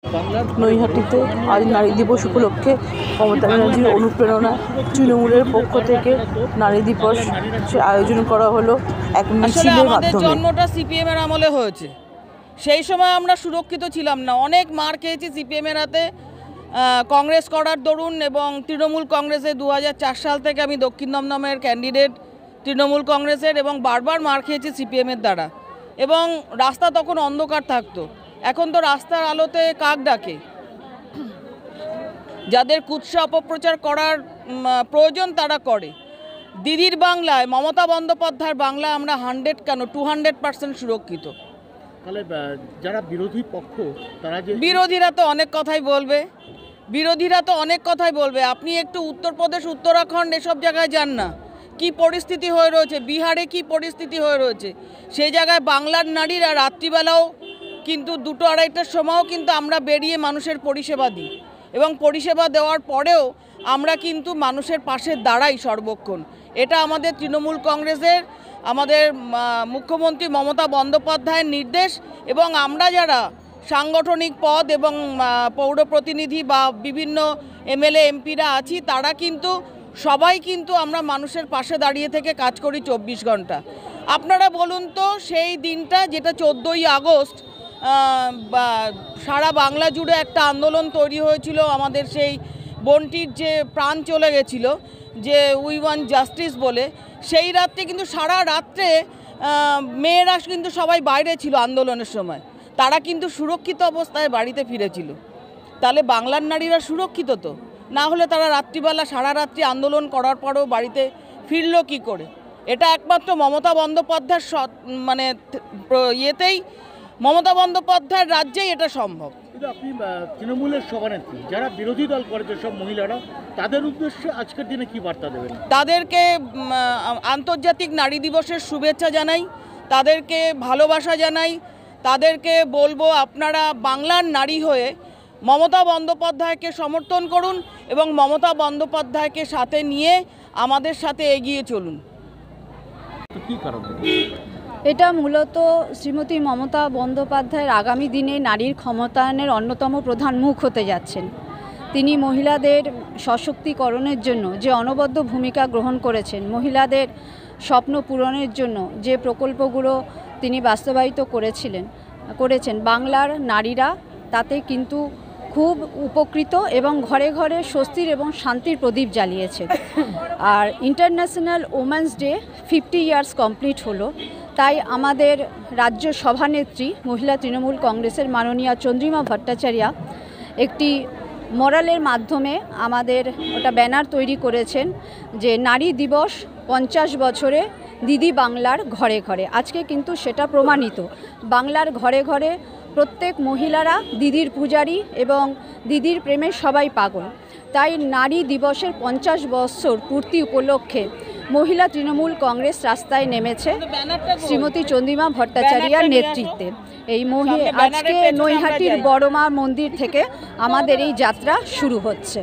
নৈহাটিতে আজ নারী দিবস উপলক্ষে মমতা ব্যানার্জির অনুপ্রেরণা তৃণমূলের পক্ষ থেকে নারী দিবস আয়োজন করা হলো এক মিছিলের মাধ্যমে। জন্মটা সিপিএম এর আমলে হয়েছে, সেই সময় আমরা সুরক্ষিত ছিলাম না, অনেক মার খেয়েছি সিপিএম এর হাতে। কংগ্রেস করার দরুন এবং তৃণমূল কংগ্রেসে 2004 সাল থেকে আমি দক্ষিণ দমদমের ক্যান্ডিডেট তৃণমূল কংগ্রেসের, এবং বারবার মার খেয়েছি সিপিএমের দ্বারা। এবং রাস্তা তখন অন্ধকার থাকতো, এখন তো রাস্তার আলোতে কাক ডাকে। যাদের কুৎসা অপপ্রচার করার প্রয়োজন তারা করে। দিদির বাংলায়, মমতা বন্দ্যোপাধ্যায়ের বাংলা আমরা 100 কেন 200% সুরক্ষিত। তাহলে যারা বিরোধী পক্ষ তারা যে বিরোধীরা তো অনেক কথাই বলবে, আপনি একটু উত্তরপ্রদেশ, উত্তরাখণ্ড এসব জায়গায় যান না, কি পরিস্থিতি হয়ে রয়েছে, বিহারে কি পরিস্থিতি হয়ে রয়েছে। সেই জায়গায় বাংলার নারীরা রাত্রিবেলাও কিন্তু 2-2:30টার সময়ও কিন্তু আমরা বেরিয়ে মানুষের পরিষেবা দিই, এবং পরিষেবা দেওয়ার পরেও আমরা কিন্তু মানুষের পাশে দাঁড়াই সর্বক্ষণ। এটা আমাদের তৃণমূল কংগ্রেসের, আমাদের মুখ্যমন্ত্রী মমতা বন্দ্যোপাধ্যায়ের নির্দেশ। এবং আমরা যারা সাংগঠনিক পদ এবং পৌর প্রতিনিধি বা বিভিন্ন এমএলএ এমপিরা আছি, তারা কিন্তু সবাই কিন্তু আমরা মানুষের পাশে দাঁড়িয়ে থেকে কাজ করি 24 ঘন্টা। আপনারা বলুন তো, সেই দিনটা যেটা 14ই আগস্ট সারা বাংলা জুড়ে একটা আন্দোলন তৈরি হয়েছিল, আমাদের সেই বোনটির যে প্রাণ চলে গেছিল, যে উই ওয়ান্ট জাস্টিস বলে, সেই রাত্রে কিন্তু সারা রাত্রে মেয়েরা কিন্তু সবাই বাইরে ছিল আন্দোলনের সময়, তারা কিন্তু সুরক্ষিত অবস্থায় বাড়িতে ফিরেছিল। তাহলে বাংলার নারীরা সুরক্ষিত তো? না হলে তারা রাত্রিবেলা সারা রাত্রি আন্দোলন করার পরেও বাড়িতে ফিরল কি করে? এটা একমাত্র মমতা বন্দ্যোপাধ্যায়ের মমতা বন্দ্যোপাধ্যায়ের রাজ্যেই এটা সম্ভব। আপনি তৃণমূলের সভানেত্রী, যারা বিরোধী দল করে যেসব মহিলারা, তাদের উদ্দেশ্যে আজকের দিনে কি বার্তা দেবেন? তাদেরকে আন্তর্জাতিক নারী দিবসের শুভেচ্ছা জানাই, তাদেরকে ভালোবাসা জানাই। তাদেরকে বলবো, আপনারা বাংলার নারী হয়ে মমতা বন্দ্যোপাধ্যায়কে সমর্থন করুন এবং মমতা বন্দ্যোপাধ্যায়কে সাথে নিয়ে আমাদের সাথে এগিয়ে চলুন। কি কারণ? এটা মূলত শ্রীমতী মমতা বন্দ্যোপাধ্যায়ের আগামী দিনে নারীর ক্ষমতায়নের অন্যতম প্রধান মুখ হতে যাচ্ছেন। তিনি মহিলাদের সশক্তিকরণের জন্য যে অনবদ্য ভূমিকা গ্রহণ করেছেন, মহিলাদের স্বপ্ন পূরণের জন্য যে প্রকল্পগুলো তিনি বাস্তবায়িত করেছেন, বাংলার নারীরা তাতে কিন্তু খুব উপকৃত এবং ঘরে ঘরে স্বস্তির এবং শান্তির প্রদীপ জ্বালিয়েছে। আর international women's day 50 years complete হলো, তাই আমাদের রাজ্য সভানেত্রী মহিলা তৃণমূল কংগ্রেসের মাননীয়া চন্দ্রিমা ভট্টাচার্য একটি মরালের মাধ্যমে আমাদের ওটা ব্যানার তৈরি করেছেন যে নারী দিবস 50 বছরে দিদি বাংলার ঘরে ঘরে। আজকে কিন্তু সেটা প্রমাণিত, বাংলার ঘরে ঘরে প্রত্যেক মহিলারা দিদির পূজারী এবং দিদির প্রেমে সবাই পাগল। তাই নারী দিবসের 50 বছর পূর্তি উপলক্ষে মহিলা তৃণমূল কংগ্রেস রাস্তায় নেমেছে শ্রীমতী চন্দ্রিমা ভট্টাচার্যের নেতৃত্বে। আজকে নৈহাটির বড়মা মন্দির থেকে আমাদের এই যাত্রা শুরু হচ্ছে।